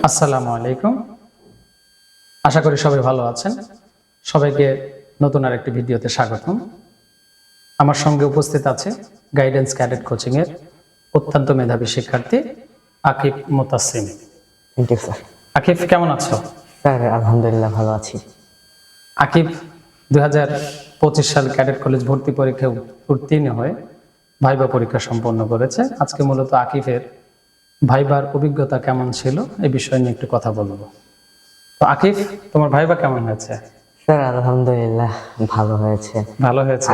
আসসালামু আলাইকুম। আশা করি সবাই ভালো আছেন। সবাইকে নতুন আরেকটি ভিডিওতে স্বাগতম। আমার সঙ্গে উপস্থিত আছে গাইডেন্স ক্যাডেট কোচিং এর অত্যন্ত মেধাবী শিক্ষার্থী Akib Motasim. Thank you sir. Akib কেমন আছো? স্যার আলহামদুলিল্লাহ ভালো আছি। আকিব 2025 সাল ক্যাডেট কলেজ ভর্তি পরীক্ষায় উত্তীর্ণ হয়ে ভাইবা পরীক্ষা সম্পন্ন করেছে। আজকে মূলত আকিবের ভাইবার অভিজ্ঞতা কেমন ছিল এই বিষয় নিয়ে একটু কথা বলবো। তো আকিব, তোমার ভাইবা কেমন হয়েছে? স্যার আলহামদুলিল্লাহ ভালো হয়েছে। ভালো হয়েছে?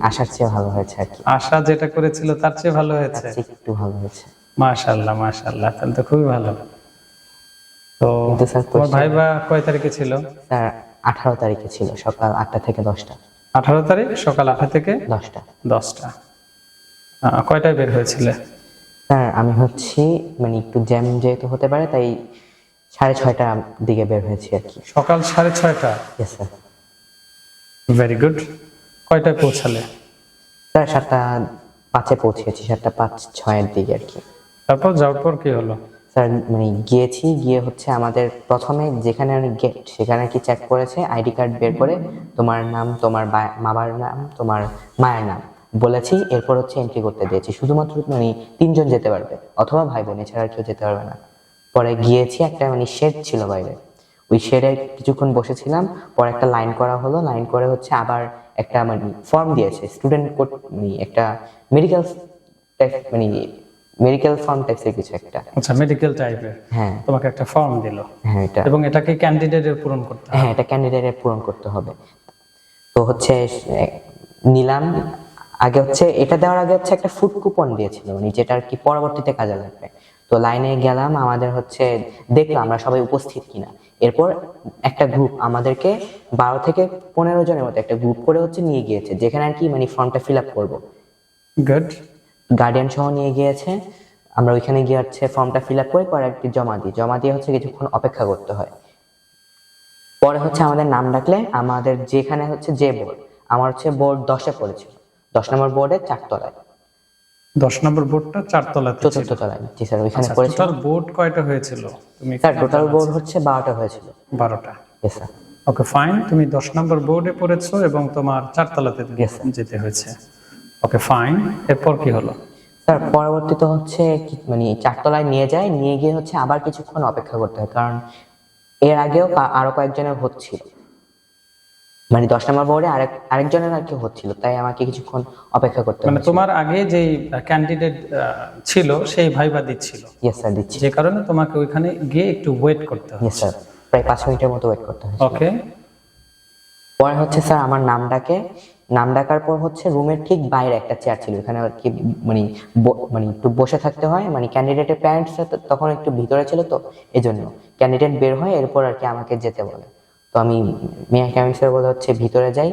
আশার চেয়ে ভালো হয়েছে আর কি। আশা যেটা করেছিল তার চেয়ে ভালো হয়েছে? একটু ভালো হয়েছে। মাশাআল্লাহ মাশাআল্লাহ, তাহলে তো খুবই ভালো। তো কিন্তু স্যার তোমার ভাইবা কয় তারিখে ছিল? স্যার 18 তারিখে ছিল, সকাল 8টা থেকে 10টা। 18 তারিখ সকাল 8টা থেকে 10টা। 10টা। কয়টায় বের হয়েছিলে? স্যার আমি হচ্ছি একটু জ্যাম যেহেতু হতে পারে তাই 6:30টার দিকে বের হয়েছি আর কি। সকাল 6:30টা? Yes sir. Very good. কয়টায় পৌঁছালে? স্যার 7:05-এ পৌঁছেছি, 7:05-6-এর দিকে আর কি। তারপর যাওয়ার পর কি হলো? স্যার গিয়ে হচ্ছে আমাদের প্রথমে যেখানে গেট সেখানে কি চেক করেছে, আইডি কার্ড বের করে তোমার নাম, তোমার বাবার নাম, তোমার মায়ের নাম বলেছি, এরপর হচ্ছে এন্ট্রি করতে দিয়েছি। শুধুমাত্র 3জন যেতে পারবে অথবা ভাই বোন, এছাড়া আর কেউ যেতে পারবে না। পরে গিয়েছি, একটা শেড ছিল বাইরে, ওই শেডে কিছুক্ষণ বসেছিলাম। পরে একটা লাইন করা হলো, লাইন করে হচ্ছে আবার একটা ফর্ম দিয়েছে স্টুডেন্ট কোড, একটা মেডিকেল মেডিকেল ফর্ম টাইপের কিছু একটা। আচ্ছা, মেডিকেল টাইপের। হ্যাঁ, তোমাকে একটা ফর্ম দিল। হ্যাঁ এটা। এবং এটাকে ক্যান্ডিডেটের পূরণ করতে হবে? হ্যাঁ, এটা ক্যান্ডিডেটের পূরণ করতে হবে। তো হচ্ছে নিলাম। আগে হচ্ছে এটা দেওয়ার আগে হচ্ছে একটা ফুড কুপন দিয়েছিল, যেটা আর কি পরবর্তীতে কাজে লাগবে। তো লাইনে গেলাম, আমাদের হচ্ছে দেখলাম আমরা সবাই উপস্থিত কিনা। এরপর একটা গ্রুপ আমাদেরকে 12 থেকে 15 জনের মতো একটা গ্রুপ করে হচ্ছে নিয়ে গিয়েছে, যেখানে আর কি ফর্মটা ফিল আপ করবো। গুড। গার্ডিয়ান সহ নিয়ে গিয়েছে। আমরা ওইখানে গিয়ে হচ্ছে ফর্মটা ফিল আপ করে পরে একটি জমা দিয়ে হচ্ছে কিছুক্ষণ অপেক্ষা করতে হয়। পরে হচ্ছে আমাদের নাম ডাকলে আমাদের যেখানে হচ্ছে যে বোর্ড, আমার হচ্ছে বোর্ড 10-এ পড়েছিল, 10 নম্বর বোর্ডের 4 তলায়। 10 নম্বর বোর্ডটা 4 তলাতে ছিল? 4র্থ তলায়, জি স্যার, ওইখানে আচ্ছা, পড়েছিল। টোটাল বোর্ড কয়টা হয়েছিল? তুমি স্যার টোটাল বোর্ড হচ্ছে 12টা হয়েছিল। 12টা? Yes sir. ওকে ফাইন, তুমি 10 নম্বর বোর্ডে পড়েছো এবং তোমার 4 তলাতে যেতে হয়েছে। ওকে ফাইন, এরপর কি হলো? স্যার পরবর্তীতে হচ্ছে 4 তলায় নিয়ে যায়, নিয়ে গিয়ে হচ্ছে আবার কিছুক্ষণ অপেক্ষা করতে হয়, কারণ এর আগেও আরো কয়েকজনের হচ্ছিল, 10 নম্বর বোর্ডে আরেকজনের আর কি হচ্ছিল, তাই আমাকে কিছুক্ষণ অপেক্ষা করতে হয়। তোমার আগে যেই ক্যান্ডিডেট ছিল সেই ভাইবা দিচ্ছিল? ইয়েস স্যার, দিচ্ছি। যে কারণে তোমাকে ওইখানে গিয়ে একটু ওয়েট করতে হবে? ইয়েস স্যার, প্রায় 5 মিনিটের মতো ওয়েট করতে হয়। ওকে। পরে হচ্ছে স্যার আমার নাম ডাকার পর হচ্ছে রুমের ঠিক বাইরে একটা চেয়ার ছিল, ওখানে আর কি একটু বসে থাকতে হয়, ক্যান্ডিডেটের প্যারেন্টস তখন একটু ভিতরে ছিল, তো এজন্য ক্যান্ডিডেট বের হয়, এরপর আর কি আমাকে যেতে বলে। তো আমি মিয়া ক্যামিং স্যার বলে হচ্ছে ভিতরে যাই,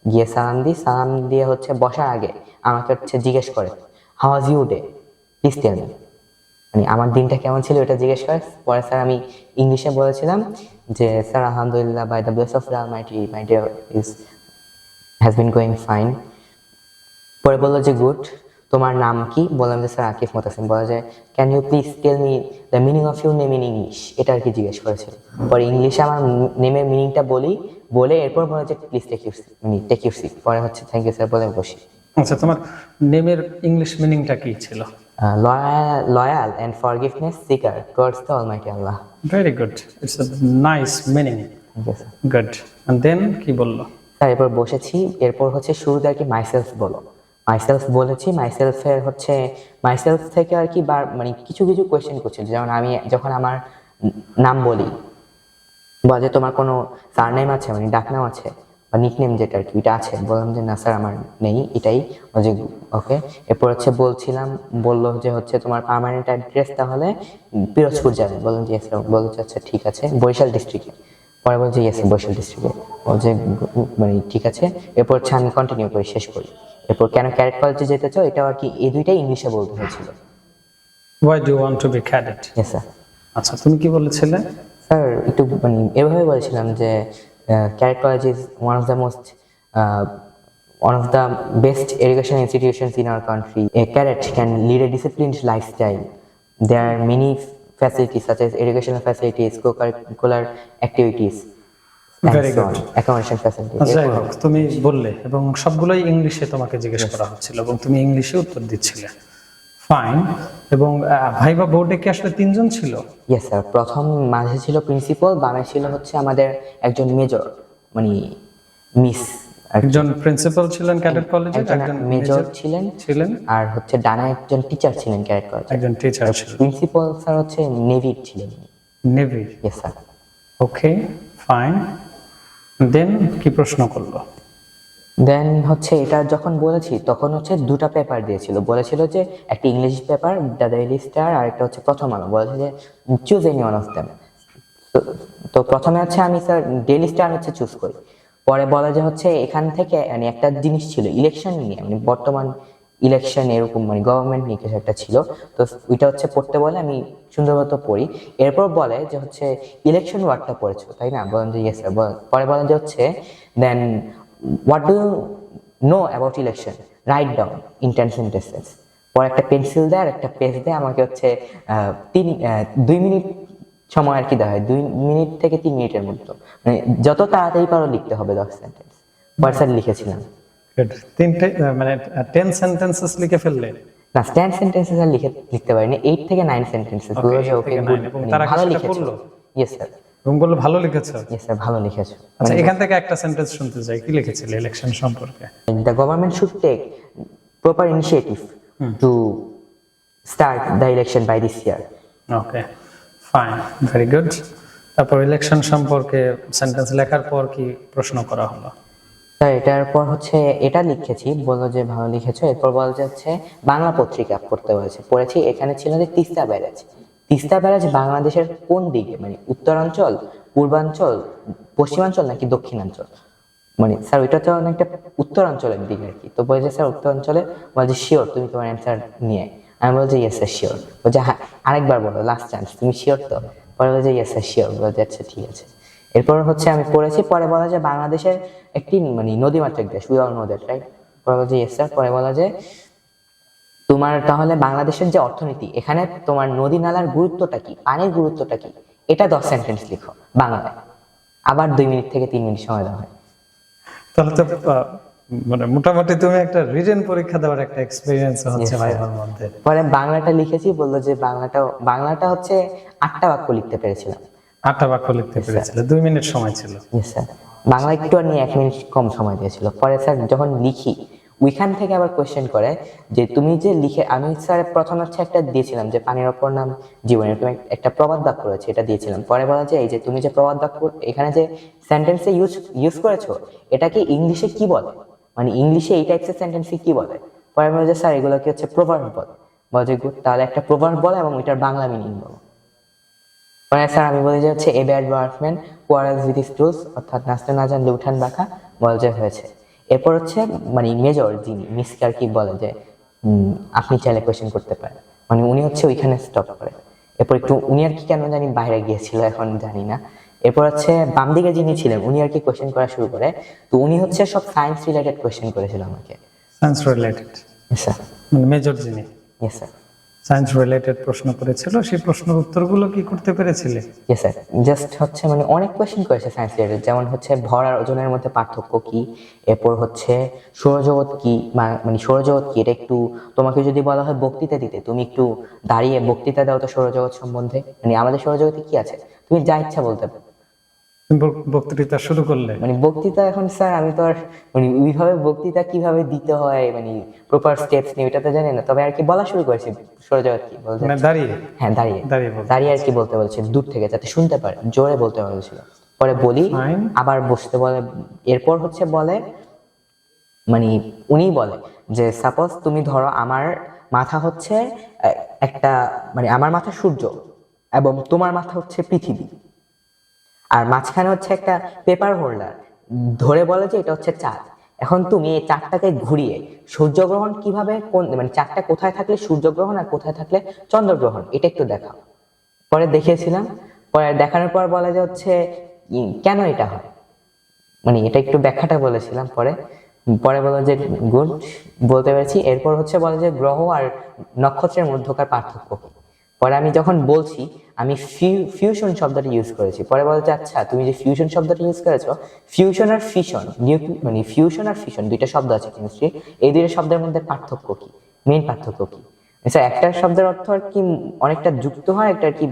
গিয়ে সালাম দিয়ে হচ্ছে বসার আগে আমাকে হচ্ছে জিজ্ঞেস করে, how was your day, please tell me, আমার দিনটা কেমন ছিল এটা জিজ্ঞেস করে। পরে স্যার আমি ইংলিশে বলেছিলাম যে স্যার আলহামদুলিল্লাহ, by the bless of the almighty my day has been going fine. পরে বললো যে গুড, তোমার নাম কি? বললাম যে স্যার আকিব মোতাসিম। বলা যে can you please tell me the meaning of your name in English, এটা আর কি জিজ্ঞেস করেছিল। পরে ইংলিশে আমার নেমের মিনিংটা বলে এরপর বলে যে প্লিজ টেক ইউর সিট। পরে হচ্ছে থ্যাংক ইউ স্যার বলে বসি। আচ্ছা, তোমার নেমের ইংলিশ মিনিংটা কি ছিল? Loyal and forgiveness seeker towards the almighty Allah. Very good, it's a nice meaning. Good. And then কি বললো? স্যার এরপর বসেছি, এরপর হচ্ছে শুরুতে আর কি মাইসেলফ বলেছি। মাইসেলফ থেকে আর কি কিছু কিছু কোয়েশ্চেন করছিল, যেমন আমি যখন আমার নাম বলি, বলে তোমার কোনো সারনেম আছে, ডাকনাম আছে বা নিকনেম যেটা আর কি এটা আছে? বললাম যে না স্যার আমার নেই, এটাই। যে ওকে। এরপর হচ্ছে বললো যে হচ্ছে তোমার পার্মানেন্ট অ্যাড্রেস তাহলে পিরোজপুর যাবে। বললাম যে স্যার। বললো যে আচ্ছা ঠিক আছে, বরিশাল ডিস্ট্রিক্টে। পরে বলছে ইয়েস বরিশাল ডিস্ট্রিক্টে। বলছে ঠিক আছে। এরপর হচ্ছে আমি কন্টিনিউ করি, শেষ করি। এরপর কেন ক্যাডেট কলেজে যেতে চাও, এটা আর কি এই দুইটাই ইংলিশে বলতে হয়েছিল। Why do you want to be cadet? Yes sir. আচ্ছা, তুমি কি বলেছিলে? স্যার একটু এভাবে বলেছিলাম যে cadet college is one of the best education institutions in our country. A cadet can lead a disciplined lifestyle. There are many facilities such as educational facilities, co-curricular activities, and Very so good. on, accommodation facilities. যাই হোক, তুমি বললে এবং সবগুলোই ইংলিশে তোমাকে জিজ্ঞেস করা হচ্ছিল এবং তুমি ইংলিশে উত্তর দিচ্ছিলে। ফাইন। এবং ভাইবা বোর্ডে কি আসলে 3 জন ছিল? ইয়েস স্যার, প্রথম মাঝে ছিল প্রিন্সিপাল, বামে ছিল হচ্ছে আমাদের একজন মেজর, মানে মিস, একজন প্রিন্সিপাল ছিলেন ক্যাডেট কলেজে, একজন একজন মেজর ছিলেন, ছিলেন, আর হচ্ছে ডানা একজন টিচার ছিলেন ক্যাডেট কলেজে। একজন টিচার ছিলেন। প্রিন্সিপাল স্যার হচ্ছে নেভির ছিলেন। Navy. Yes sir. Okay, fine. Then কি প্রশ্ন করলো? দেন হচ্ছে এটা যখন বলেছি তখন হচ্ছে দুটা পেপার দিয়েছিল, বলেছিল যে একটা English paper the daily star আর একটা হচ্ছে প্রথম আলো, বলেছে যে choose any one of them. তো প্রথমে হচ্ছে আমি স্যার ডেইলি স্টার হচ্ছে চুজ করি, পরে বলে যে হচ্ছে এখান থেকে মানে একটা জিনিস ছিল ইলেকশন নিয়ে, মানে বর্তমান ইলেকশন এরকম মানে গভর্নমেন্ট নিয়ে কিছু একটা ছিল, তো ওইটা হচ্ছে পড়তে বলে, আমি সুন্দর মতো পড়ি। এরপর বলে যে হচ্ছে ইলেকশন ওয়ার্ডটা পড়েছো তাই না, বলেন যে ইয়েস স্যার। পরে বলেন যে হচ্ছে then what do you know about election, right down in 10 sentences. পরে একটা পেন্সিল দেয় আর একটা পেজ দেয়, আমাকে হচ্ছে 2 মিনিট সময় আর কি দেওয়া হয়, 2 মিনিট থেকে 3 মিনিটের মধ্যে, মানে যত তাড়াতাড়ি পারো লিখতে হবে 10 সেন্টেন্স। পরে স্যার লিখেছিলাম। Good. তিনটে মানে 10 সেন্টেন্সেস লিখে ফেললে? না, 10 সেন্টেন্সেস আর লিখতে পারিনি, 8 থেকে 9 সেন্টেন্সেস। Okay, ওকে 8 ওকে থেকে গুড, 9 এবং তারা ভালো সেটা লিখেছো। পড়লো? Yes sir. তুমি বললো ভালো লিখেছো? ইয়েস স্যার, ভালো লিখেছো। আচ্ছা, এখান থেকে একটা সেন্টেন্স শুনতে চাই, কি লিখেছিলে ইলেকশন সম্পর্কে? The government should take proper initiative to start the election by this year. Okay, fine, very good. তারপর ইলেকশন সম্পর্কে সেন্টেন্স লেখার পর কি প্রশ্ন করা হলো? স্যার এটার পর হচ্ছে এটা লিখেছি, বললো যে ভালো লিখেছো। এরপর বল যে হচ্ছে বাংলা পত্রিকা পড়তে হয়েছে, পড়েছি। এখানে ছিল যে তিস্তা ব্যারেজ। তিস্তা ব্যারেজ বাংলাদেশের কোন দিকে, মানে উত্তরাঞ্চল, পূর্বাঞ্চল, পশ্চিমাঞ্চল নাকি দক্ষিণাঞ্চল? মানে স্যার ওইটা তো অনেকটা উত্তরাঞ্চলের দিকে আর কি। তো বলছে স্যার উত্তরাঞ্চলে। বলছে শিওর তুমি তোমার অ্যান্সার নিয়ে? আমি বলছি ইয়েস স্যার শিওর। বলছে হ্যাঁ আরেকবার বলো, লাস্ট চান্স, তুমি শিওর তো? পরে বলছে ইয়েস স্যার শিওর। বলছে আচ্ছা ঠিক আছে। এরপর হচ্ছে আমি পড়েছি। পরে বলা যে বাংলাদেশের একটি মানে নদীমাতৃক দেশ, we all know that right? পরে বলছে ইয়েস স্যার। পরে বলা যে তোমার তাহলে বাংলাদেশের যে অর্থনীতি, এখানে তোমার নদী নালার গুরুত্বটা কি, পানির গুরুত্বটা কি, এটা 10 সেন্টেন্স লিখো বাংলায়। আবার 2 মিনিট থেকে 3 মিনিট সময় দেওয়া হয়। তাহলে তো মানে মোটামুটি তুমি একটা রিটেন পরীক্ষা দেওয়ার একটা এক্সপেরিয়েন্স হচ্ছে ভাইবার মধ্যে। পরে বাংলাটা লিখেছি, বললো যে বাংলাটা হচ্ছে 8টা বাক্য লিখতে পেরেছিলাম। 8টা বাক্য লিখতে পেরেছিলে, 2 মিনিট সময় ছিল। Yes sir. বাংলা একটু আর নিয়ে 1 মিনিট কম সময় দিয়েছিল। পরে স্যার যখন লিখি ওইখান থেকে আবার কোয়েশ্চেন করে যে তুমি যে লিখে, আমি স্যার প্রথম হচ্ছে একটা দিয়েছিলাম যে পানির অপর নাম জীবন, এরকম একটা প্রবাদ বাক্য রয়েছে, এটা দিয়েছিলাম। পরে বলা যে এই যে তুমি যে প্রবাদ বাক্য এখানে যে সেন্টেন্সে ইউজ করেছো, এটাকে ইংলিশে কি বলে, মানে ইংলিশে এই টাইপসের সেন্টেন্সে কি বলে? পরে বলে যে স্যার এগুলো কি হচ্ছে প্রভার্ব বলে। বলে যে গুড, তাহলে একটা প্রভার্ব বলে এবং এটার বাংলা মিনিং বলো। পরে স্যার আমি বলি যে হচ্ছে a bad workman quarrels with his tools, অর্থাৎ নাচতে না জানলে উঠান বাঁকা, বলে যে হয়েছে। এরপর হচ্ছে মানে মেজর যিনি মিসকে আর কি বলে যে আপনি চাইলে কোয়েশ্চেন করতে পারেন, মানে উনি হচ্ছে ওইখানে স্টপ করে। এরপর একটু উনি আর কি কেন জানি বাইরে গিয়েছিল, এখন জানি না। এরপর হচ্ছে বাম দিকে যিনি ছিলেন উনি আর কি কোয়েশ্চেন করা শুরু করে। তো উনি হচ্ছে সব সায়েন্স রিলেটেড কোয়েশ্চেন করেছিল আমাকে। Science related? স্যার। মানে মেজর যিনি ইয়েস স্যার। সায়েন্স রিলেটেড প্রশ্ন করেছিল, সেই প্রশ্নের উত্তরগুলো কি করতে পেরেছিলে? Yes sir. জাস্ট হচ্ছে মানে অনেক কোয়েশ্চেন করেছে সায়েন্স রিলেটেড, যেমন হচ্ছে ভর আর ওজনের মধ্যে পার্থক্য কি, এরপর হচ্ছে সৌরজগৎ কি, মানে সৌরজগৎ কি, এটা একটু তোমাকে যদি বলা হয় বক্তৃতা দিতে, তুমি একটু দাঁড়িয়ে বক্তৃতা দাও তো সৌরজগৎ সম্বন্ধে, মানে আমাদের সৌরজগতে কি আছে, তুমি যা ইচ্ছা বলতে পারো। তুমি বক্তৃতা শুরু করলে? মানে বক্তৃতা এখন স্যার আমি তো আর মানে ওইভাবে বক্তৃতা কিভাবে দিতে হয় মানে প্রপার স্টেপস নিয়ে ওইটা তো জানি না, তবে আর কি বলা শুরু করেছি সৌরজগৎ কি বলতে। মানে দাঁড়িয়ে? হ্যাঁ দাঁড়িয়ে বলতে। দাঁড়িয়ে আর কি বলতে বলছে, দূর থেকে যাতে শুনতে পারে, জোরে বলতে বলেছিল। পরে বলি, Fine. আবার বসতে বলে। এরপর হচ্ছে বলে মানে উনি বলে যে সাপোজ তুমি ধরো আমার মাথা হচ্ছে একটা মানে আমার মাথা সূর্য এবং তোমার মাথা হচ্ছে পৃথিবী, আর মাঝখানে হচ্ছে একটা পেপার হোল্ডার, ধরে বলে যে এটা হচ্ছে চাঁদ। এখন তুমি এই চাঁদটাকে ঘুরিয়ে সূর্যগ্রহণ কিভাবে, কোন মানে চাঁদটা কোথায় থাকলে সূর্যগ্রহণ আর কোথায় থাকলে চন্দ্রগ্রহণ, এটা একটু দেখাও। পরে দেখিয়েছিলাম। পরে দেখানোর পর বলে যে হচ্ছে কেন এটা হয়, মানে এটা একটু ব্যাখ্যাটা বলেছিলাম। পরে বলে যে গুড, বলতে পেরেছি। এরপর হচ্ছে বলে যে গ্রহ আর নক্ষত্রের মধ্যকার পার্থক্য কি। পরে আমি যখন বলছি আমি ফিউশন শব্দটা ইউজ করেছি, পরে বলতে আচ্ছা তুমি যে ফিউশন শব্দটা ইউজ করেছো, ফিউশন আর ফিশন মানে ফিউশন আর ফিশন দুইটা শব্দ আছে কেমিস্ট্রি, এই দুইটা শব্দের মধ্যে পার্থক্য কি, মেইন পার্থক্য কি? স্যার একটা শব্দের অর্থ আর কি অনেকটা যুক্ত হয়, একটা আর কি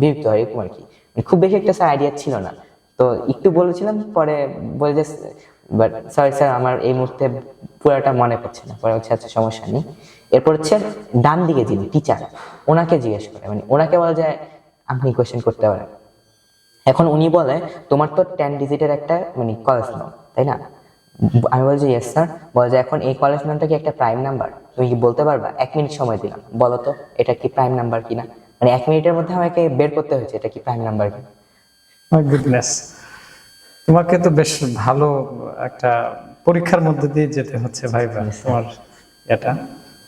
বিযুক্ত হয়, এরকম আর কি। মানে খুব বেশি একটা স্যার আইডিয়া ছিল না, তো একটু বলেছিলাম, পরে বলে যে বাট সরি স্যার আমার এই মুহূর্তে পুরাটা মনে পড়ছে না। পরে হচ্ছে আচ্ছা সমস্যা নেই। এরপর হচ্ছে ডান দিকে যিনি টিচার, ওনাকে জিজ্ঞেস করে, মানে ওনাকে বলা যায় আপনি কোয়েশ্চেন করতে পারেন। এখন উনি বলে তোমার তো 10 ডিজিটের একটা মানে কলেজ নাম, তাই না? আমি বলছি ইয়েস স্যার। বলে যে এখন এই কলেজ নামটা কি একটা প্রাইম নাম্বার, তুমি কি বলতে পারবা? 1 মিনিট সময় দিলাম, বলো তো এটা কি প্রাইম নাম্বার কিনা। মানে 1 মিনিটের মধ্যে আমাকে বের করতে হয়েছে এটা কি প্রাইম নাম্বার কিনা। মাই গুডনেস, তোমাকে তো বেশ ভালো একটা পরীক্ষার মধ্যে দিয়ে যেতে হচ্ছে ভাইবা তোমার এটা।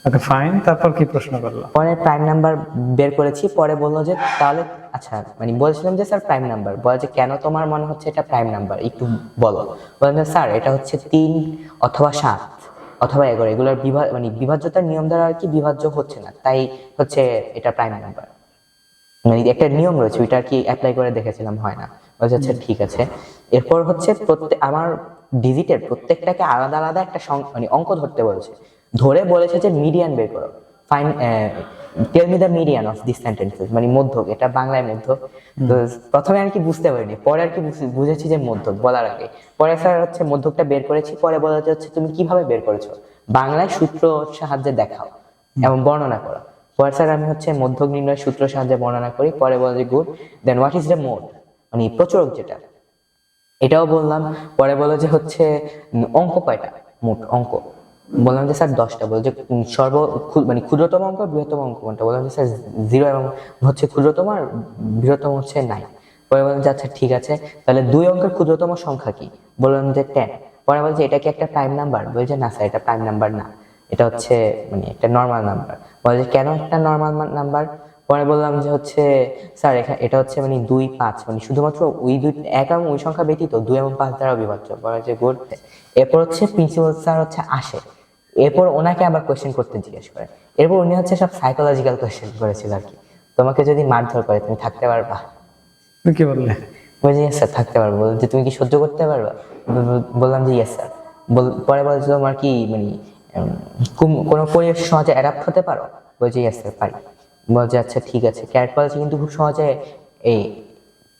ওকে ফাইন, তারপর কি প্রশ্ন করলো? পরে প্রাইম নাম্বার বের করেছি, পরে বললো যে তাহলে আচ্ছা মানে বলছিলাম যে স্যার প্রাইম নাম্বার, বলে যে কেন তোমার মনে হচ্ছে এটা প্রাইম নাম্বার একটু বলো। বললাম যে স্যার এটা হচ্ছে 3 অথবা 7 অথবা 11, এগুলোর মানে বিভাজ্যতার নিয়ম দ্বারা আর কি বিভাজ্য হচ্ছে না, তাই হচ্ছে এটা প্রাইম নাম্বার। মানে একটা নিয়ম রয়েছে, ওইটা আর কি অ্যাপ্লাই করে দেখেছিলাম, হয় না। বলছে আচ্ছা ঠিক আছে। এরপর হচ্ছে আমার ডিজিটের প্রত্যেকটাকে আলাদা আলাদা একটা মানে অঙ্ক ধরতে বলেছে, ধরে বলেছে যে মিডিয়ান বের করো, fine tell me the median of this sentences, মানে মধ্যক, এটা বাংলায় মধ্যক। তো প্রথমে আর কি বুঝতে পারিনি, পরে আর কি বুঝেছি যে মধ্যক বলার আগে। পরে স্যার হচ্ছে মধ্যকটা বের করেছি, পরে বলা হচ্ছে তুমি কিভাবে বের করেছো, বাংলায় সূত্র সাহায্যে দেখাও এবং বর্ণনা করো। পরে স্যার আমি হচ্ছে মধ্যক নির্ণয় সূত্র সাহায্যে বর্ণনা করি। পরে বলে যে good, then what is the mode, মানে প্রচুরক যেটা, এটাও বললাম। পরে বলে যে হচ্ছে অঙ্ক কয়টা, মোট অঙ্ক। বললাম যে স্যার 10টা। বলে যে মানে ক্ষুদ্রতম অঙ্ক বৃহত্তম অঙ্ক কোনটা? বললাম যে স্যার 0 এবং হচ্ছে ক্ষুদ্রতম, আর বৃহত্তম হচ্ছে 9। পরে বললাম যে আচ্ছা ঠিক আছে, তাহলে 2 অঙ্কের ক্ষুদ্রতম সংখ্যা কি? বললাম যে 10। পরে বলছে এটা কি একটা প্রাইম নাম্বার? বলছে না স্যার এটা প্রাইম নাম্বার না, এটা হচ্ছে মানে একটা নর্মাল নাম্বার। বলে যে কেন একটা নর্মাল নাম্বার? পরে বললাম যে হচ্ছে স্যার এটা হচ্ছে মানে 2, 5, মানে শুধুমাত্র ওই 1 এবং ওই সংখ্যা ব্যতীত 2 এবং 5 দ্বারা বিভাজ্য। বলে যে গুড। এরপর হচ্ছে প্রিন্সিপাল স্যার হচ্ছে আসে, এরপর ওনাকে আবার কোয়েশ্চেন করতে জিজ্ঞেস করে। এরপর উনি হচ্ছে সব সাইকোলজিক্যাল কোয়েশ্চেন করেছিল আর কি, তোমাকে যদি মারধর করে তুমি থাকতে পারবা? তুমি কি বললে? বলছি ইয়েস স্যার থাকতে পারবো। যে তুমি কি সহ্য করতে পারবা? বললাম যে ইয়েস স্যার। পরে বলছে তোমার কি মানে কোনো পরিবেশ সহজে অ্যাডাপ্ট হতে পারো? বলছি ইয়েস স্যার পারি। বলছে আচ্ছা ঠিক আছে, ক্যারেট কোয়ালিটি কিন্তু খুব সহজে এই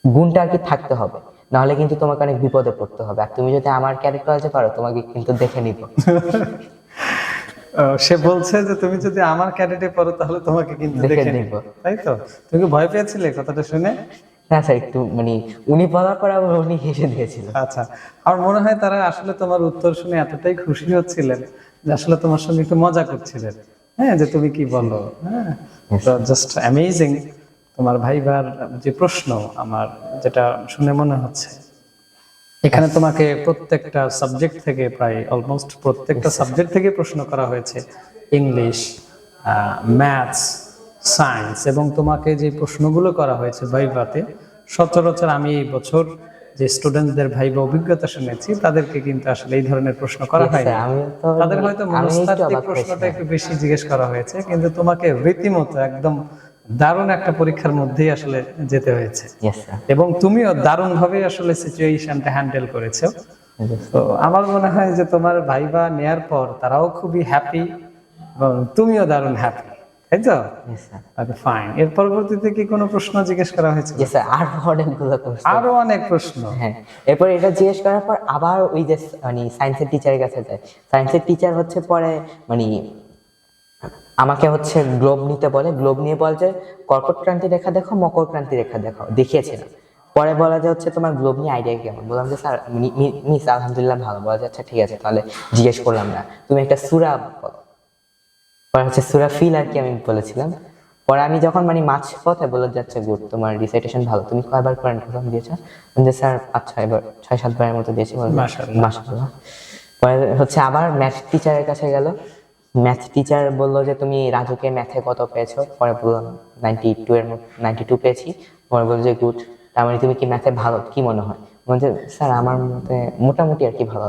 গুণটা আর কি থাকতে হবে, নাহলে কিন্তু তোমাকে অনেক বিপদে পড়তে হবে, আর তুমি যদি আমার ক্যারেট কোয়ালিটি পারো তোমাকে কিন্তু দেখে নিব। সে বলছে যে তুমি যদি আমার ক্যাডেটে পড়ো তাহলে তোমাকে কিন্তু দেখে নিব, তাই তো? তুমি কি ভয় পেয়েছিলে কথাটা শুনে? হ্যাঁ স্যার একটু মানে উনি বলার পর আবার উনি হেসে দিয়েছিল। আচ্ছা, আমার মনে হয় তারা আসলে তোমার উত্তর শুনে এতটাই খুশি হচ্ছিলেন যে আসলে তোমার সঙ্গে একটু মজা করছিলেন, হ্যাঁ, যে তুমি কি বলো। হ্যাঁ, তো জাস্ট অ্যামেজিং তোমার ভাইবার যে প্রশ্ন, আমার যেটা শুনে মনে হচ্ছে এখানে তোমাকে প্রত্যেকটা সাবজেক্ট থেকে প্রায় অলমোস্ট প্রত্যেকটা সাবজেক্ট থেকে প্রশ্ন করা হয়েছে, ইংলিশ, ম্যাথস, সায়েন্স, এবং তোমাকে যে প্রশ্নগুলো করা হয়েছে ভাইভাতে, সচরাচর আমি এই বছর যে স্টুডেন্টদের ভাইবা অভিজ্ঞতা শুনেছি তাদেরকে কিন্তু আসলে এই ধরনের প্রশ্ন করা হয় না। তাদের হয়তো মনস্তাত্ত্বিক প্রশ্নটা একটু বেশি জিজ্ঞেস করা হয়েছে, কিন্তু তোমাকে রীতিমতো একদম দারুণ একটা পরীক্ষার মধ্যেই আসলে যেতে হয়েছে, এবং তুমিও দারুণ ভাবে আসলে সিচুয়েশনটা হ্যান্ডেল করেছো। তো আমার মনে হয় যে তোমার ভাইবা নেয়ার পর তারাও খুবই হ্যাপি এবং তুমিও দারুণ হ্যাপি, তাই তো? Okay fine. এর পরবর্তীতে কি কোনো প্রশ্ন জিজ্ঞেস করা হয়েছে? আরো অনেক প্রশ্ন। হ্যাঁ, এরপর এটা জিজ্ঞেস করার পর আবার ওই যে মানে সায়েন্সের টিচারের কাছে যায়। সায়েন্সের টিচার হচ্ছে পরে মানে আমাকে হচ্ছে গ্লোব নিতে বলে, গ্লোব নিয়ে বলে যে কর্কট ক্রান্তি রেখা দেখো, মকর ক্রান্তি রেখা দেখো, দেখিয়েছিলাম। পরে বলা যে হচ্ছে তোমার গ্লোব নিয়ে আইডিয়া কেমন? বললাম যে স্যার মিস আলহামদুলিল্লাহ ভালো। বলা যে আচ্ছা ঠিক আছে, তাহলে জিজ্ঞেস করলাম না, তুমি একটা সূরা বলো। পরে হচ্ছে সূরা ফিল আর কি আমি বলেছিলাম। পরে আমি যখন মানে মাঝ পথে বলে যাচ্ছে গুড, তোমার রিসাইটেশন ভালো, তুমি কয়বার কোরআন খতম দিয়েছো? যে স্যার 5-6 বার, 6-7 বারের মতো দিয়েছি। মাশাআল্লাহ। পরে হচ্ছে আবার ম্যাথ টিচারের কাছে গেল। ম্যাথ টিচার বললো যে তুমি রাজুকে ম্যাথে কত পেয়েছো? পরে বললাম 92 পেয়েছি। পরে বললো যে গুড, তার মানে তুমি কি ম্যাথে ভালো? কি মনে হয়? বলছে স্যার আমার মতে মোটামুটি আর কি ভালো,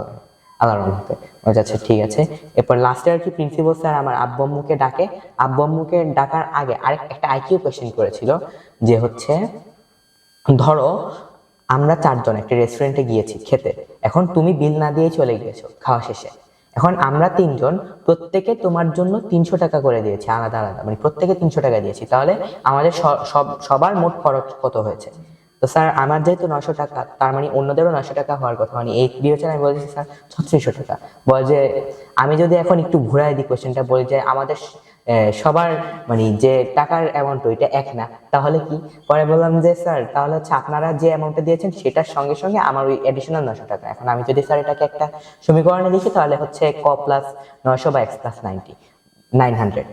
আল্লাহর রহমতে। বলছে আচ্ছা ঠিক আছে। এরপর লাস্টে আর কি প্রিন্সিপাল স্যার আমার আব্বু আম্মুকে ডাকে। আব্বু আম্মুকে ডাকার আগে একটা আইকিউ কোয়েশ্চেন করেছিল, যে হচ্ছে ধরো আমরা 4 জন একটা রেস্টুরেন্টে গিয়েছি খেতে, এখন তুমি বিল না দিয়ে চলে গিয়েছো খাওয়া শেষে, এখন আমরা 3 জন প্রত্যেকে তোমার জন্য 300 টাকা করে দিয়েছি আলাদা আলাদা, মানে প্রত্যেকে 300 টাকা দিয়েছি, তাহলে আমাদের সবার মোট খরচ কত হয়েছে? তো স্যার আমার যেহেতু 900 টাকা, তার মানে অন্যদেরও 900 টাকা হওয়ার কথা, মানে এই বিবেচনায় আমি বলেছি স্যার 3600 টাকা। বলে যে আমি যদি এখন একটু ঘুরাই দিই কোয়েশ্চেনটা, বলি যে আমাদের সবার মানে যে টাকার অ্যামাউন্ট ওইটা এক না, তাহলে কি? পরে বললাম যে স্যার তাহলে হচ্ছে আপনারা যে অ্যামাউন্টটা দিয়েছেন সেটার সঙ্গে সঙ্গে আমার ওই অ্যাডিশনাল 900 টাকা। এখন আমি যদি স্যার এটাকে একটা সমীকরণে লিখি, তাহলে হচ্ছে ক প্লাস 900 বা এক্স প্লাস 900।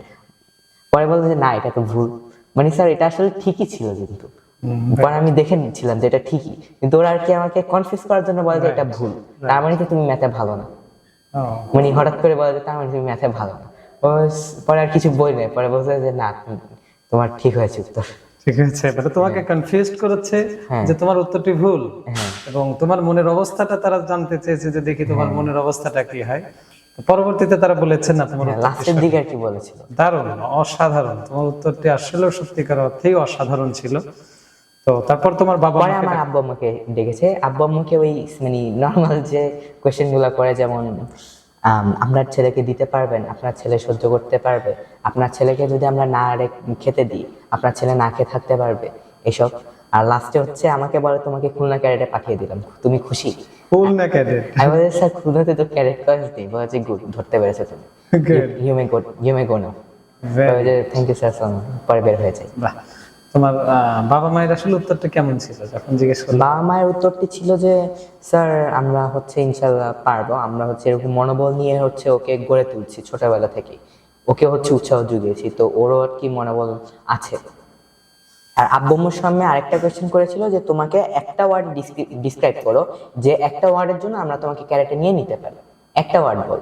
পরে বললো যে না এটা তো ভুল, মানে স্যার এটা আসলে ঠিকই ছিল, কিন্তু পরে আমি দেখে নিচ্ছিলাম যে এটা ঠিকই, কিন্তু ওরা আর কি আমাকে কনফিউজ করার জন্য বলে যে এটা ভুল, তার মানে তো তুমি ম্যাথে ভালো না। মানে হঠাৎ করে বলে যে তার মানে তুমি ম্যাথে ভালো না। পরে আর কিছু বই নেই, পরে বলছে যে না তোমার ঠিক হয়েছে উত্তর। ঠিক আছে, মানে তোমাকে কনফিউজ করেছে যে তোমার উত্তরটি ভুল, এবং তোমার মনের অবস্থাটা তারা জানতে চেয়েছে যে দেখি তোমার মনের অবস্থাটা কি হয়। পরবর্তীতে তারা বলেছে না তোমার লাস্টের দিকে আর কি বলেছিল, দারুণ, অসাধারণ, তোমার উত্তরটি আসলে সত্যিকার অর্থেই অসাধারণ ছিল। তো তারপর তোমার বাবা পরে আমার আব্বু আম্মুকে ডেকেছে, আব্বু আম্মুকে ওই মানে নর্মাল যে কোয়েশ্চেন গুলো করে, যেমন আপনার ছেলেকে দিতে পারবেন, আপনার ছেলে সহ্য করতে পারবে, আপনার ছেলেকে যদি আমরা না খেতে দিই আপনার ছেলে না খেয়ে থাকতে পারবে, এসব। আর লাস্টে হচ্ছে আমাকে বলে তোমাকে খুলনা ক্যাডেটে পাঠিয়ে দিলাম, তুমি খুশি? খুলনা ক্যাডেট? আমি বলি স্যার খুলনাতে তো ক্যাডেট ক্লাস নেই। বলেছে গুড, ধরতে পেরেছো তুমি, you may go now. Thank you sir. পরে বের হয়ে যায়। তোমার বাবা মায়ের আসলে উত্তরটা কেমন ছিল যখন জিজ্ঞেস করলে? বাবা মায়ের উত্তরটি ছিল যে স্যার আমরা হচ্ছে ইনশাল্লাহ পারবো, আমরা হচ্ছে এরকম মনোবল নিয়ে হচ্ছে ওকে গড়ে তুলছি ছোটবেলা থেকে, ওকে হচ্ছে উৎসাহ জুগিয়েছি, তো ওরও আর কি মনোবল আছে। আর আব্বু আম্মুর সামনে আরেকটা কোয়েশ্চেন করেছিল যে তোমাকে একটা ওয়ার্ড ডিসক্রাইব করো, যে একটা ওয়ার্ডের জন্য আমরা তোমাকে ক্যারেটে নিয়ে নিতে পারি, একটা ওয়ার্ড বল।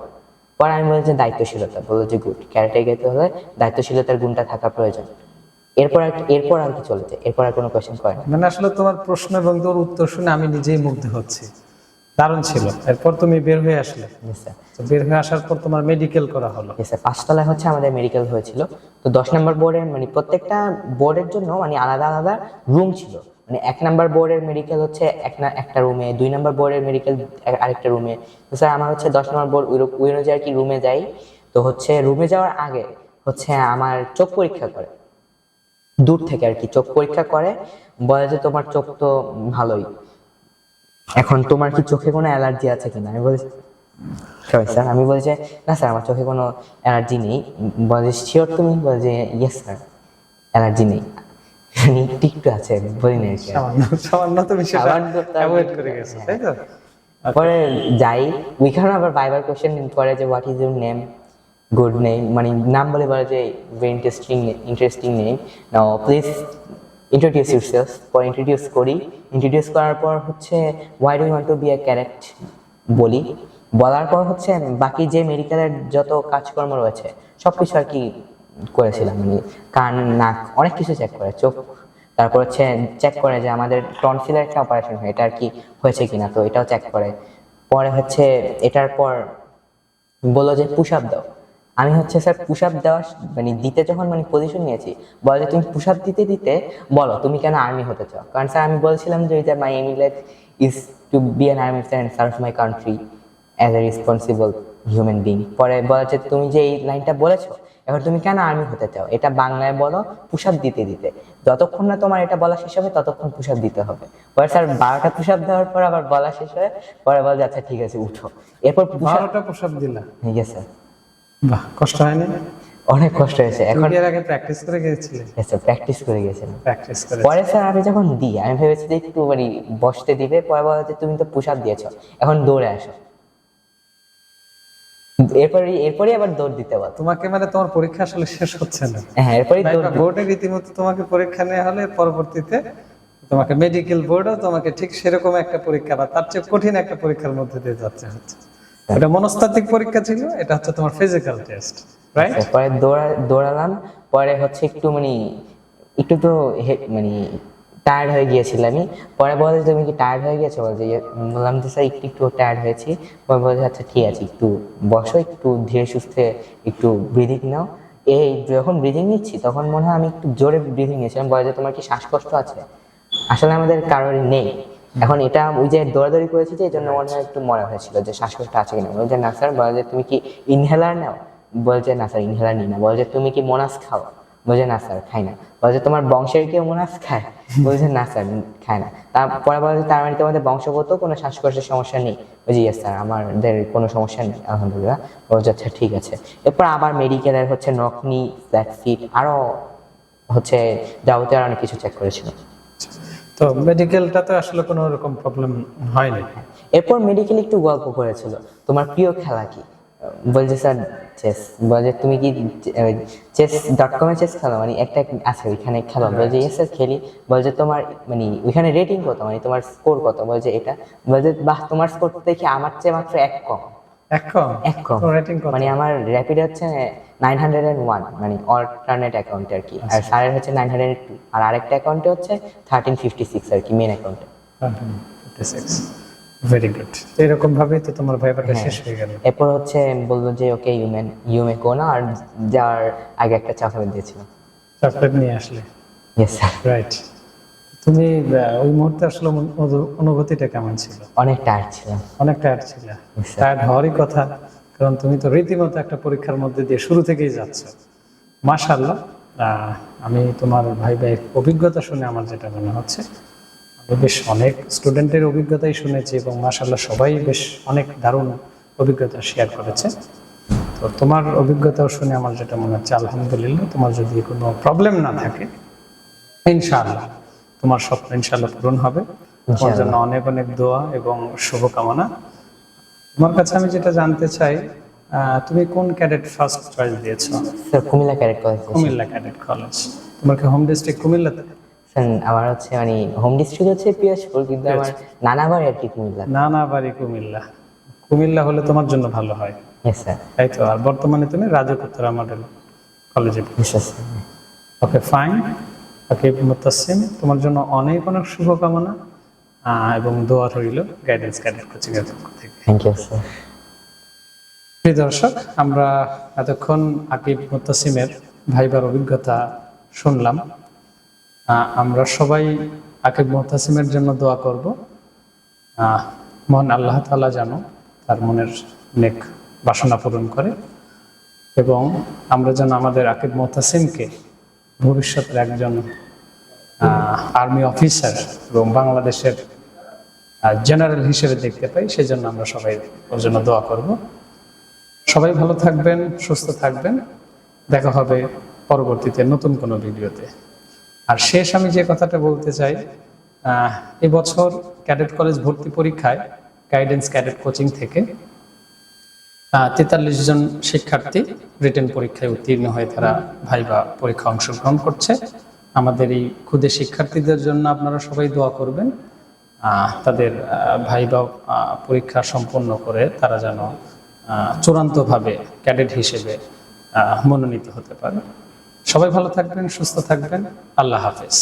পরে আমি বলেছি দায়িত্বশীলতা। বললো যে গুড, ক্যারেটে গেতে হলে দায়িত্বশীলতার গুণটা থাকা প্রয়োজন। এরপর আর কি চলেছে, এরপর আর কোনো কোয়েশ্চেন করে না। মানে আসলে তোমার প্রশ্ন এবং তোর উত্তর শুনে আমি নিজেই মুগ্ধ হচ্ছি, দারুণ ছিল। এরপর তুমি বের হয়ে আসলে? বের হয়ে আসার পর তোমার মেডিকেল করা হলো? 5 তলায় হচ্ছে আমাদের মেডিকেল হয়েছিল। তো 10 নম্বর বোর্ডের মানে প্রত্যেকটা বোর্ডের জন্য মানে আলাদা আলাদা রুম ছিল। মানে 1 নম্বর বোর্ডের মেডিকেল হচ্ছে একটা রুমে, 2 নম্বর বোর্ডের মেডিকেল আরেকটা রুমে। তো স্যার আমার হচ্ছে 10 নম্বর বোর্ড ওই অনুযায়ী আর কি রুমে যাই। তো হচ্ছে রুমে যাওয়ার আগে হচ্ছে আমার চোখ পরীক্ষা করে, দূর থেকে আর কি চোখ পরীক্ষা করে, বলে যে তোমার চোখ তো ভালোই, এখন তোমার কি চোখে কোনো অ্যালার্জি আছে কিনা? আমি বলি স্যার, আমি বলি যে না স্যার আমার চোখে কোনো অ্যালার্জি নেই। বলে শিওর তুমি? বলে যে ইয়েস স্যার অ্যালার্জি নেই, একটু আছে বলি না। সামান্য তুমি সেটা অ্যাভয়েড করে গেছো, তাই তো? পরে যাই, ওইখানে আবার বাইবার কোশ্চেন করে যে what is your name, good name, মানে নাম বলে যে very interesting name, now please introduce yourself. পরে ইন্ট্রোডিউস করার পর হচ্ছে why do you want to be a cadet বলি। বলার পর হচ্ছে বাকি যে মেডিকেলের যত কাজকর্ম রয়েছে সবকিছু আর কি করেছিলাম, মানে কান নাক অনেক কিছু চেক করে, চোখ, তারপর হচ্ছে চেক করে যে আমাদের টনসিলের একটা অপারেশন হয় এটা আর কি হয়েছে কিনা, তো এটাও চেক করে। পরে হচ্ছে এটার পর বললো যে পুশ আপ দাও। আমি হচ্ছে স্যার পুশ আপ দেওয়া মানে দিতে যখন মানে পজিশন নিয়েছি, বলে যে তুমি পুশ আপ দিতে দিতে বলো তুমি কেন আর্মি হতে চাও, কারণ স্যার আমি বলছিলাম যে my aim is to be an army officer and serve my country as a responsible human being. পরে বলে যে তুমি যে এই লাইনটা বলেছো এখন তুমি কেন আর্মি হতে চাও, এটা বাংলায় বলো পুশ আপ দিতে দিতে, যতক্ষণ না তোমার এটা বলা শেষ হবে ততক্ষণ পুশ আপ দিতে হবে। পরে স্যার 12টা পুশ আপ দেওয়ার পর আবার বলা শেষ হয়ে পরে বলে আচ্ছা ঠিক আছে উঠো। এরপর 12টা পুশ আপ দিলা? হ্যাঁ স্যার। বাহ, কষ্ট হয়নি? অনেক কষ্ট হয়েছে। এখন এর আগে প্র্যাকটিস করে গিয়েছিলে? স্যার প্র্যাকটিস করে গেছিলাম। প্র্যাকটিস করে পরে স্যার আমি যখন দিই আমি ভেবেছি যে একটু মানে বসতে দিবে, পরে বলা যে তুমি তো পুশ আপ দিয়েছো এখন দৌড়ে আসো, এরপরই আবার দৌড় দিতে বল তোমাকে, মানে তোমার পরীক্ষা আসলে শেষ হচ্ছে না। হ্যাঁ এরপরই বোর্ডে রীতিমতো তোমাকে পরীক্ষা নেওয়া হলে পরবর্তীতে তোমাকে মেডিকেল বোর্ডও তোমাকে ঠিক সেরকম একটা পরীক্ষা বা তার চেয়ে কঠিন একটা পরীক্ষার মধ্যে দিয়ে যাচ্ছে হচ্ছে। এটা মনস্তাত্ত্বিক পরীক্ষা ছিল, এটা হচ্ছে তোমার ফিজিক্যাল টেস্ট, রাইট? পরে দৌড়ালাম, পরে হচ্ছে একটু মানে একটু তো মানে টায়ার্ড হয়ে গিয়েছিল আমি। পরে বলে যে, তুমি কি টায়ার্ড হয়ে গেছো? বলছে বললাম যে স্যার একটু একটু টায়ার্ড হয়েছি। পরে বলছে আচ্ছা ঠিক আছে, একটু বসো, একটু ধীরে সুস্থে একটু ব্রিদিং নাও। এই যখন ব্রিদিং নিচ্ছি তখন মনে হয় আমি একটু জোরে ব্রিদিং নিয়েছিলাম। বলে যে তোমার কি শ্বাসকষ্ট আছে? আসলে আমাদের কারোর নেই। এখন এটা ওই যে দৌড়াদৌড়ি করেছি যে এই জন্য মনে হয় একটু মনে হয়েছিল যে শ্বাসকষ্ট আছে কিনা। বলে যে না স্যার। বলে যে তুমি কি ইনহেলার নাও? বলছে না স্যার ইনহেলার নিই না। বলে যে তুমি কি মোনাস খাও? বলছে না স্যার খাই না। বলছে তোমার বংশের কেউ মোনাস খায়? বলছে না স্যার খায় না। তারপরে বলে যে তার মানে তোমাদের বংশগত কোনো শ্বাসকষ্টের সমস্যা নেই? বলছি ইয়েস স্যার আমাদের কোনো সমস্যা নেই আলহামদুলিল্লাহ। বলছে আচ্ছা ঠিক আছে। এরপর আবার মেডিকেলের হচ্ছে নকনি, ফ্ল্যাট ফিট আরো হচ্ছে যাবতীয় আর অনেক কিছু চেক করেছিল। তো মেডিকেলটাতে আসলে কোনো রকম প্রবলেম হয়নি? এরপর মেডিকেল একটু গল্প করেছিল, তোমার প্রিয় খেলা কি? বলছে স্যার চেস। বলছে তুমি কি chess.com-এ চেস খেলো? মানে একটা আছে ওইখানে খেলো? বলছে ইয়েস স্যার খেলি। বলছে তোমার মানে ওইখানে রেটিং কত, মানে তোমার স্কোর কত? বলছে এটা। বলছে বাহ তোমার স্কোর দেখি আমার চেয়ে মাত্র এক কম। এক কম? এক কম রেটিং কত? মানে আমার র্যাপিড হচ্ছে 901, মানে অল্টারনেট অ্যাকাউন্টে আর কি। আর স্যারের হচ্ছে 902, আর আরেকটা অ্যাকাউন্টে হচ্ছে 1356 আর কি, মেন অ্যাকাউন্টে। 56। Very good. এরকম ভাবেই তো তোমার ভাইবাটা শেষ হয়ে গেল। এরপর হচ্ছে বললো যে ওকে ইউমে কোনা, আর যার আগে একটা চকলেট দিয়েছিল। চকলেট নিয়ে আসলে? Yes sir. রাইট। তুমি ওই মুহূর্তে আসলে অনুভূতিটা কেমন ছিল? অনেক টায়ার্ড ছিলাম। অনেক টায়ার্ড ছিল? Yes, sir. টায়ার্ড হওয়ারই কথা, কারণ তুমি তো রীতিমতো একটা পরীক্ষার মধ্যে দিয়ে শুরু থেকেই যাচ্ছ। মাশাআল্লাহ। আমি তোমার ভাইয়ের অভিজ্ঞতা শুনে আমার যেটা মনে হচ্ছে, আমি বেশ অনেক স্টুডেন্টের অভিজ্ঞতাই শুনেছি এবং মাশাআল্লাহ সবাই বেশ অনেক দারুণ অভিজ্ঞতা শেয়ার করেছে। তো তোমার অভিজ্ঞতাও শুনে আমার যেটা মনে হচ্ছে, আলহামদুলিল্লাহ, তোমার যদি কোনো প্রবলেম না থাকে ইনশাআল্লাহ তোমার স্বপ্ন ইনশাআল্লাহ পূরণ হবে। তোমার জন্য অনেক অনেক দোয়া এবং শুভকামনা। তোমার কাছে আমি যেটা জানতে চাই, তুমি কোন ক্যাডেট ফার্স্ট চয়েস দিয়েছো? Sir Comilla cadet college. Comilla cadet college. তোমার কি হোম ডিস্ট্রিক্ট কুমিল্লাতে? স্যার আমার হচ্ছে মানে হোম ডিস্ট্রিক্ট হচ্ছে পিরোজপুর, কিন্তু আমার নানা বাড়ি আর কি কুমিল্লা। নানা বাড়ি কুমিল্লা। কুমিল্লা হলে তোমার জন্য ভালো হয়। Yes sir. তাই তো। আর বর্তমানে তুমি রাজকোত্তরা মডেল কলেজে পড়ছো। Okay fine. ওকে মুতাসসিম, তোমার জন্য অনেক অনেক শুভকামনা এবং দোয়া রইল গাইডেন্স ক্যাডেট কোচিং এর পক্ষ থেকে। Thank you sir. প্রিয় দর্শক, আমরা এতক্ষণ আকিব মুতাসিমের ভাইবার অভিজ্ঞতা শুনলাম। আমরা সবাই আকিব মুতাসিমের জন্য দোয়া করব, মহান আল্লাহ তাআলা যেন তার মনের নেক বাসনা পূরণ করে এবং আমরা যেন আমাদের আকিব মুতাসিমকে ভবিষ্যতের একজন আর্মি অফিসার এবং বাংলাদেশের জেনারেল হিসেবে দেখতে পাই। সেজন্য আমরা সবাই ওর জন্য দোয়া করব। সবাই ভালো থাকবেন, সুস্থ থাকবেন। দেখা হবে পরবর্তীতে নতুন কোনো ভিডিওতে। আর শেষ আমি যে কথাটা বলতে চাই, এবছর ক্যাডেট কলেজ ভর্তি পরীক্ষায় গাইডেন্স ক্যাডেট কোচিং থেকে 43 জন শিক্ষার্থী রিটেন পরীক্ষায় উত্তীর্ণ হয়ে তারা ভাইবা পরীক্ষা অংশগ্রহণ করছে। আমাদের এই ক্ষুদে শিক্ষার্থীদের জন্য আপনারা সবাই দোয়া করবেন, তাদের ভাইবা পরীক্ষা সম্পন্ন করে তারা যেন চূড়ান্তভাবে ক্যাডেট হিসেবে মনোনীত হতে পারে। সবাই ভালো থাকবেন, সুস্থ থাকবেন। আল্লাহ হাফেজ।